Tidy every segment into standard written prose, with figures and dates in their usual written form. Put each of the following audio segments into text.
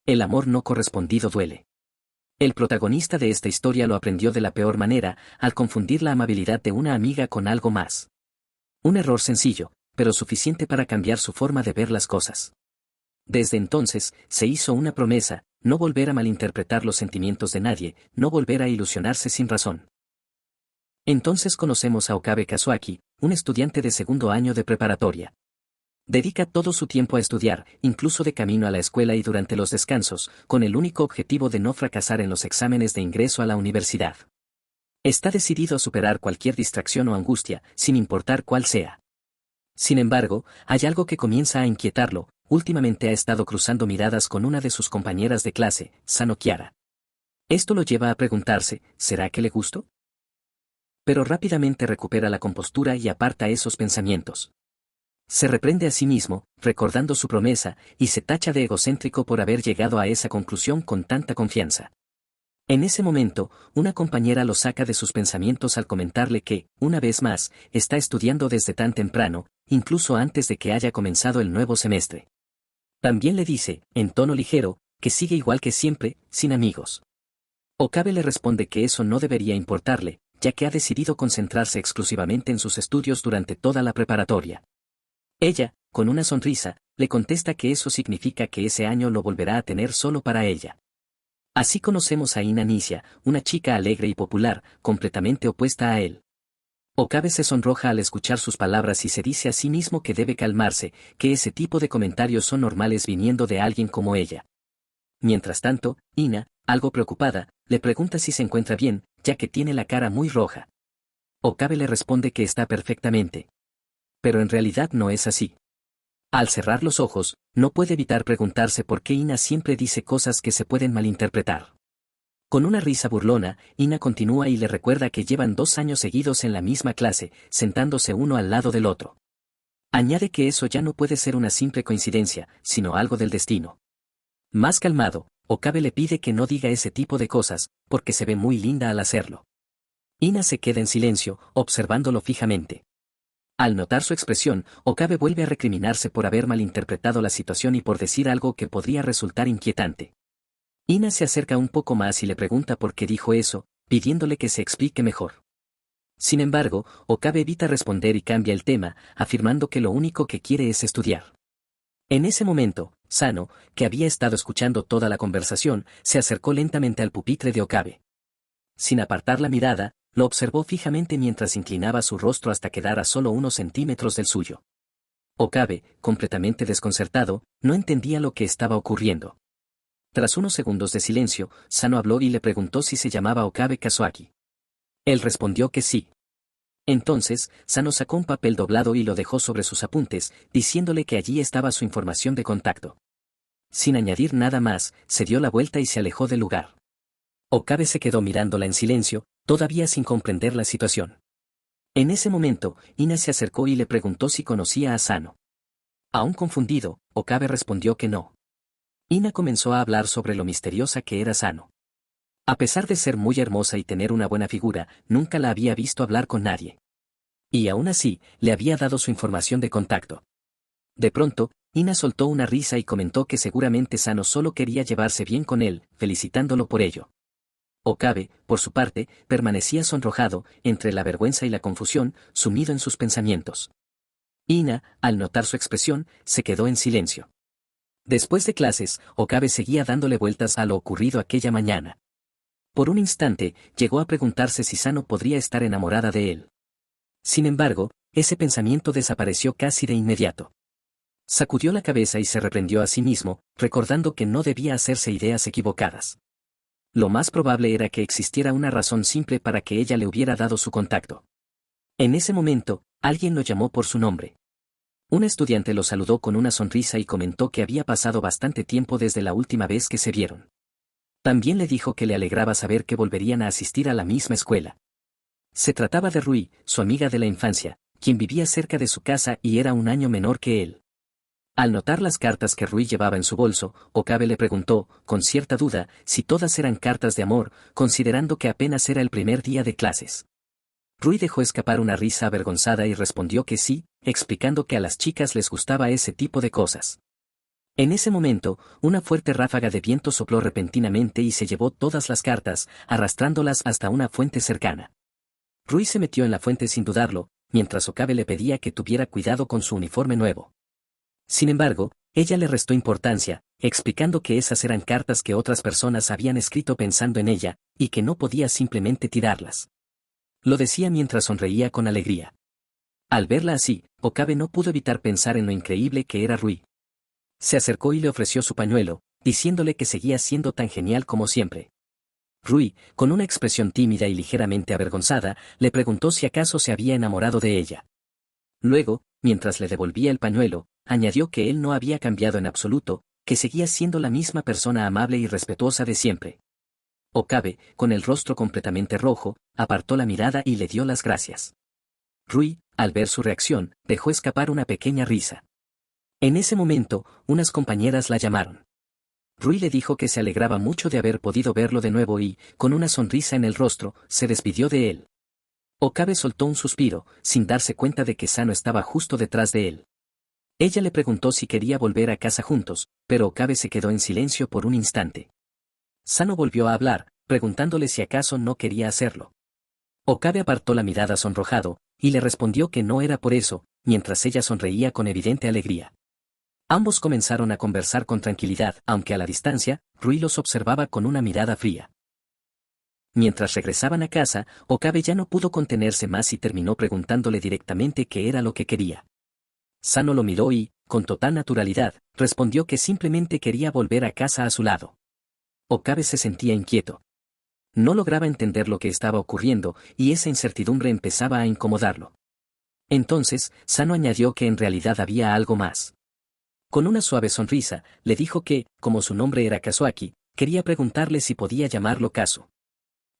El amor no correspondido duele. El protagonista de esta historia lo aprendió de la peor manera, al confundir la amabilidad de una amiga con algo más. Un error sencillo, pero suficiente para cambiar su forma de ver las cosas. Desde entonces, se hizo una promesa: no volver a malinterpretar los sentimientos de nadie, no volver a ilusionarse sin razón. Entonces conocemos a Okabe Kazuaki, un estudiante de segundo año de preparatoria. Dedica todo su tiempo a estudiar, incluso de camino a la escuela y durante los descansos, con el único objetivo de no fracasar en los exámenes de ingreso a la universidad. Está decidido a superar cualquier distracción o angustia, sin importar cuál sea. Sin embargo, hay algo que comienza a inquietarlo. Últimamente ha estado cruzando miradas con una de sus compañeras de clase, Sano Kiara. Esto lo lleva a preguntarse: ¿será que le gusto? Pero rápidamente recupera la compostura y aparta esos pensamientos. Se reprende a sí mismo, recordando su promesa, y se tacha de egocéntrico por haber llegado a esa conclusión con tanta confianza. En ese momento, una compañera lo saca de sus pensamientos al comentarle que, una vez más, está estudiando desde tan temprano, incluso antes de que haya comenzado el nuevo semestre. También le dice, en tono ligero, que sigue igual que siempre, sin amigos. Okabe le responde que eso no debería importarle, ya que ha decidido concentrarse exclusivamente en sus estudios durante toda la preparatoria. Ella, con una sonrisa, le contesta que eso significa que ese año lo volverá a tener solo para ella. Así conocemos a Ina Nishia, una chica alegre y popular, completamente opuesta a él. Okabe se sonroja al escuchar sus palabras y se dice a sí mismo que debe calmarse, que ese tipo de comentarios son normales viniendo de alguien como ella. Mientras tanto, Ina, algo preocupada, le pregunta si se encuentra bien, ya que tiene la cara muy roja. Okabe le responde que está perfectamente. Pero en realidad no es así. Al cerrar los ojos, no puede evitar preguntarse por qué Ina siempre dice cosas que se pueden malinterpretar. Con una risa burlona, Ina continúa y le recuerda que llevan 2 años seguidos en la misma clase, sentándose uno al lado del otro. Añade que eso ya no puede ser una simple coincidencia, sino algo del destino. Más calmado, Okabe le pide que no diga ese tipo de cosas, porque se ve muy linda al hacerlo. Ina se queda en silencio, observándolo fijamente. Al notar su expresión, Okabe vuelve a recriminarse por haber malinterpretado la situación y por decir algo que podría resultar inquietante. Ina se acerca un poco más y le pregunta por qué dijo eso, pidiéndole que se explique mejor. Sin embargo, Okabe evita responder y cambia el tema, afirmando que lo único que quiere es estudiar. En ese momento, Sano, que había estado escuchando toda la conversación, se acercó lentamente al pupitre de Okabe. Sin apartar la mirada, lo observó fijamente mientras inclinaba su rostro hasta quedar a solo unos centímetros del suyo. Okabe, completamente desconcertado, no entendía lo que estaba ocurriendo. Tras unos segundos de silencio, Sano habló y le preguntó si se llamaba Okabe Kazuaki. Él respondió que sí. Entonces, Sano sacó un papel doblado y lo dejó sobre sus apuntes, diciéndole que allí estaba su información de contacto. Sin añadir nada más, se dio la vuelta y se alejó del lugar. Okabe se quedó mirándola en silencio, todavía sin comprender la situación. En ese momento, Ina se acercó y le preguntó si conocía a Sano. Aún confundido, Okabe respondió que no. Ina comenzó a hablar sobre lo misteriosa que era Sano. A pesar de ser muy hermosa y tener una buena figura, nunca la había visto hablar con nadie. Y aún así, le había dado su información de contacto. De pronto, Ina soltó una risa y comentó que seguramente Sano solo quería llevarse bien con él, felicitándolo por ello. Okabe, por su parte, permanecía sonrojado, entre la vergüenza y la confusión, sumido en sus pensamientos. Ina, al notar su expresión, se quedó en silencio. Después de clases, Okabe seguía dándole vueltas a lo ocurrido aquella mañana. Por un instante, llegó a preguntarse si Sano podría estar enamorada de él. Sin embargo, ese pensamiento desapareció casi de inmediato. Sacudió la cabeza y se reprendió a sí mismo, recordando que no debía hacerse ideas equivocadas. Lo más probable era que existiera una razón simple para que ella le hubiera dado su contacto. En ese momento, alguien lo llamó por su nombre. Un estudiante lo saludó con una sonrisa y comentó que había pasado bastante tiempo desde la última vez que se vieron. También le dijo que le alegraba saber que volverían a asistir a la misma escuela. Se trataba de Rui, su amiga de la infancia, quien vivía cerca de su casa y era un año menor que él. Al notar las cartas que Rui llevaba en su bolso, Okabe le preguntó, con cierta duda, si todas eran cartas de amor, considerando que apenas era el primer día de clases. Rui dejó escapar una risa avergonzada y respondió que sí, explicando que a las chicas les gustaba ese tipo de cosas. En ese momento, una fuerte ráfaga de viento sopló repentinamente y se llevó todas las cartas, arrastrándolas hasta una fuente cercana. Rui se metió en la fuente sin dudarlo, mientras Okabe le pedía que tuviera cuidado con su uniforme nuevo. Sin embargo, ella le restó importancia, explicando que esas eran cartas que otras personas habían escrito pensando en ella, y que no podía simplemente tirarlas. Lo decía mientras sonreía con alegría. Al verla así, Okabe no pudo evitar pensar en lo increíble que era Rui. Se acercó y le ofreció su pañuelo, diciéndole que seguía siendo tan genial como siempre. Rui, con una expresión tímida y ligeramente avergonzada, le preguntó si acaso se había enamorado de ella. Luego, mientras le devolvía el pañuelo, añadió que él no había cambiado en absoluto, que seguía siendo la misma persona amable y respetuosa de siempre. Okabe, con el rostro completamente rojo, apartó la mirada y le dio las gracias. Rui, al ver su reacción, dejó escapar una pequeña risa. En ese momento, unas compañeras la llamaron. Rui le dijo que se alegraba mucho de haber podido verlo de nuevo y, con una sonrisa en el rostro, se despidió de él. Okabe soltó un suspiro, sin darse cuenta de que Sano estaba justo detrás de él. Ella le preguntó si quería volver a casa juntos, pero Okabe se quedó en silencio por un instante. Sano volvió a hablar, preguntándole si acaso no quería hacerlo. Okabe apartó la mirada sonrojado, y le respondió que no era por eso, mientras ella sonreía con evidente alegría. Ambos comenzaron a conversar con tranquilidad, aunque a la distancia, Rui los observaba con una mirada fría. Mientras regresaban a casa, Okabe ya no pudo contenerse más y terminó preguntándole directamente qué era lo que quería. Sano lo miró y, con total naturalidad, respondió que simplemente quería volver a casa a su lado. Okabe se sentía inquieto. No lograba entender lo que estaba ocurriendo, y esa incertidumbre empezaba a incomodarlo. Entonces, Sano añadió que en realidad había algo más. Con una suave sonrisa, le dijo que, como su nombre era Kazuaki, quería preguntarle si podía llamarlo Kazu.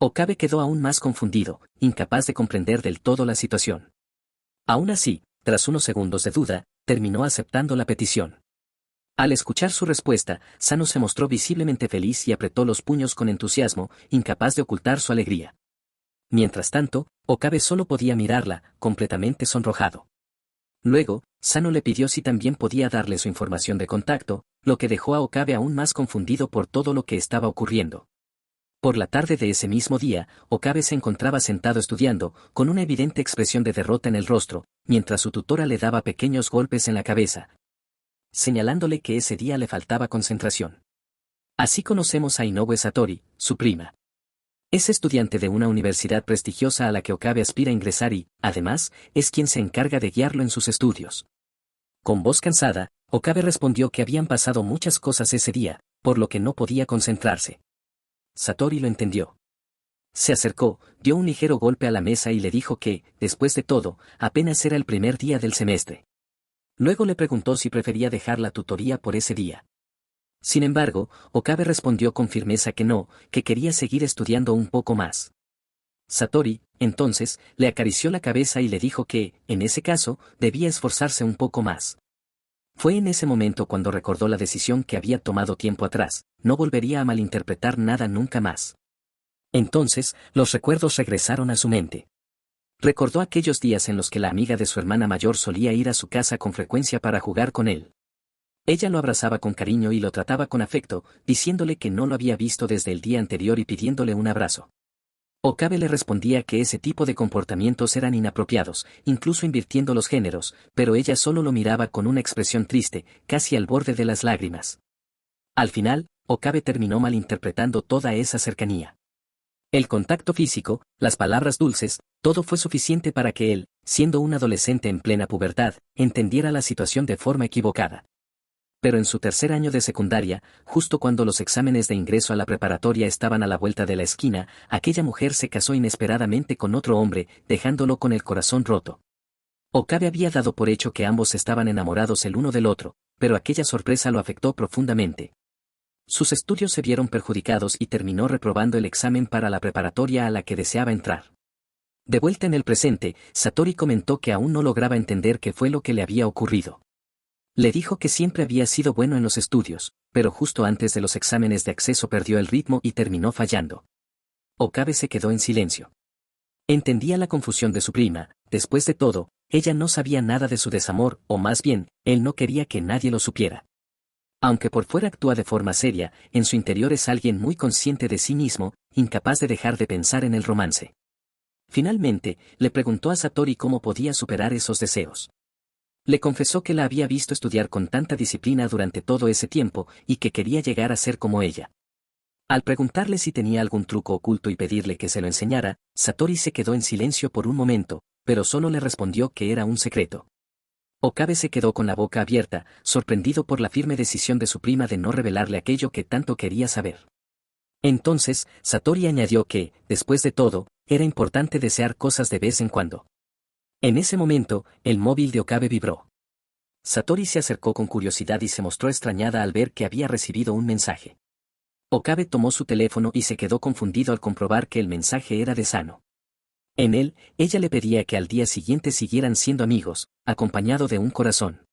Okabe quedó aún más confundido, incapaz de comprender del todo la situación. Aún así, tras unos segundos de duda, terminó aceptando la petición. Al escuchar su respuesta, Sano se mostró visiblemente feliz y apretó los puños con entusiasmo, incapaz de ocultar su alegría. Mientras tanto, Okabe solo podía mirarla, completamente sonrojado. Luego, Sano le pidió si también podía darle su información de contacto, lo que dejó a Okabe aún más confundido por todo lo que estaba ocurriendo. Por la tarde de ese mismo día, Okabe se encontraba sentado estudiando, con una evidente expresión de derrota en el rostro, mientras su tutora le daba pequeños golpes en la cabeza, señalándole que ese día le faltaba concentración. Así conocemos a Inoue Satori, su prima. Es estudiante de una universidad prestigiosa a la que Okabe aspira a ingresar y, además, es quien se encarga de guiarlo en sus estudios. Con voz cansada, Okabe respondió que habían pasado muchas cosas ese día, por lo que no podía concentrarse. Satori lo entendió. Se acercó, dio un ligero golpe a la mesa y le dijo que, después de todo, apenas era el primer día del semestre. Luego le preguntó si prefería dejar la tutoría por ese día. Sin embargo, Okabe respondió con firmeza que no, que quería seguir estudiando un poco más. Satori, entonces, le acarició la cabeza y le dijo que, en ese caso, debía esforzarse un poco más. Fue en ese momento cuando recordó la decisión que había tomado tiempo atrás, no volvería a malinterpretar nada nunca más. Entonces, los recuerdos regresaron a su mente. Recordó aquellos días en los que la amiga de su hermana mayor solía ir a su casa con frecuencia para jugar con él. Ella lo abrazaba con cariño y lo trataba con afecto, diciéndole que no lo había visto desde el día anterior y pidiéndole un abrazo. Okabe le respondía que ese tipo de comportamientos eran inapropiados, incluso invirtiendo los géneros, pero ella solo lo miraba con una expresión triste, casi al borde de las lágrimas. Al final, Okabe terminó malinterpretando toda esa cercanía. El contacto físico, las palabras dulces, todo fue suficiente para que él, siendo un adolescente en plena pubertad, entendiera la situación de forma equivocada. Pero en su tercer año de secundaria, justo cuando los exámenes de ingreso a la preparatoria estaban a la vuelta de la esquina, aquella mujer se casó inesperadamente con otro hombre, dejándolo con el corazón roto. Okabe había dado por hecho que ambos estaban enamorados el uno del otro, pero aquella sorpresa lo afectó profundamente. Sus estudios se vieron perjudicados y terminó reprobando el examen para la preparatoria a la que deseaba entrar. De vuelta en el presente, Satori comentó que aún no lograba entender qué fue lo que le había ocurrido. Le dijo que siempre había sido bueno en los estudios, pero justo antes de los exámenes de acceso perdió el ritmo y terminó fallando. Okabe se quedó en silencio. Entendía la confusión de su prima, después de todo, ella no sabía nada de su desamor, o más bien, él no quería que nadie lo supiera. Aunque por fuera actúa de forma seria, en su interior es alguien muy consciente de sí mismo, incapaz de dejar de pensar en el romance. Finalmente, le preguntó a Satori cómo podía superar esos deseos. Le confesó que la había visto estudiar con tanta disciplina durante todo ese tiempo y que quería llegar a ser como ella. Al preguntarle si tenía algún truco oculto y pedirle que se lo enseñara, Satori se quedó en silencio por un momento, pero solo le respondió que era un secreto. Okabe se quedó con la boca abierta, sorprendido por la firme decisión de su prima de no revelarle aquello que tanto quería saber. Entonces, Satori añadió que, después de todo, era importante desear cosas de vez en cuando. En ese momento, el móvil de Okabe vibró. Satori se acercó con curiosidad y se mostró extrañada al ver que había recibido un mensaje. Okabe tomó su teléfono y se quedó confundido al comprobar que el mensaje era de Sano. En él, ella le pedía que al día siguiente siguieran siendo amigos, acompañado de un corazón.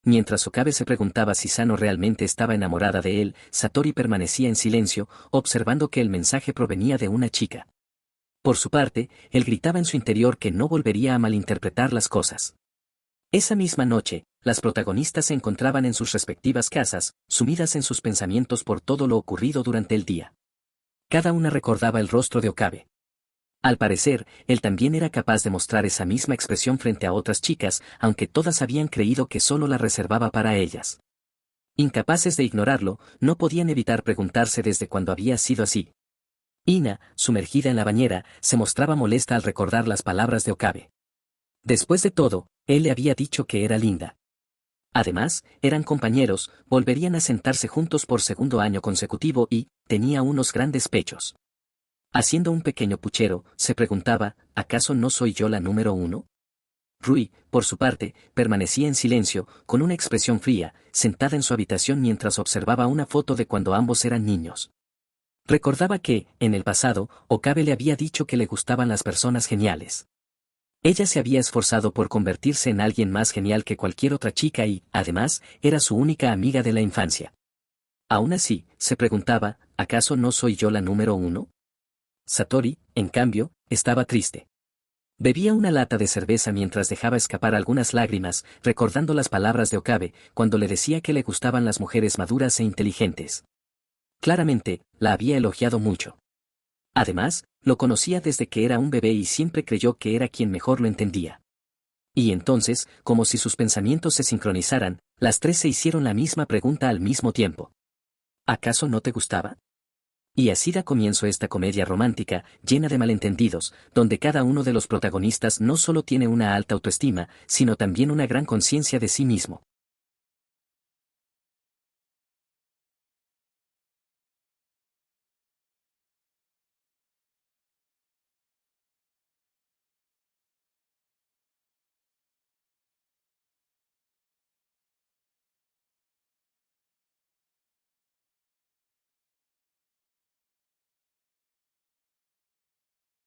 Mientras Okabe se preguntaba si Sano realmente estaba enamorada de él, Satori permanecía en silencio, observando que el mensaje provenía de una chica. Por su parte, él gritaba en su interior que no volvería a malinterpretar las cosas. Esa misma noche, las protagonistas se encontraban en sus respectivas casas, sumidas en sus pensamientos por todo lo ocurrido durante el día. Cada una recordaba el rostro de Okabe. Al parecer, él también era capaz de mostrar esa misma expresión frente a otras chicas, aunque todas habían creído que solo la reservaba para ellas. Incapaces de ignorarlo, no podían evitar preguntarse desde cuándo había sido así. Ina, sumergida en la bañera, se mostraba molesta al recordar las palabras de Okabe. Después de todo, él le había dicho que era linda. Además, eran compañeros, volverían a sentarse juntos por segundo año consecutivo y, tenía unos grandes pechos. Haciendo un pequeño puchero, se preguntaba, ¿acaso no soy yo la número uno? Rui, por su parte, permanecía en silencio, con una expresión fría, sentada en su habitación mientras observaba una foto de cuando ambos eran niños. Recordaba que, en el pasado, Okabe le había dicho que le gustaban las personas geniales. Ella se había esforzado por convertirse en alguien más genial que cualquier otra chica y, además, era su única amiga de la infancia. Aún así, se preguntaba, ¿acaso no soy yo la número uno? Satori, en cambio, estaba triste. Bebía una lata de cerveza mientras dejaba escapar algunas lágrimas, recordando las palabras de Okabe, cuando le decía que le gustaban las mujeres maduras e inteligentes. Claramente, la había elogiado mucho. Además, lo conocía desde que era un bebé y siempre creyó que era quien mejor lo entendía. Y entonces, como si sus pensamientos se sincronizaran, las tres se hicieron la misma pregunta al mismo tiempo. ¿Acaso no te gustaba? Y así da comienzo esta comedia romántica, llena de malentendidos, donde cada uno de los protagonistas no solo tiene una alta autoestima, sino también una gran conciencia de sí mismo.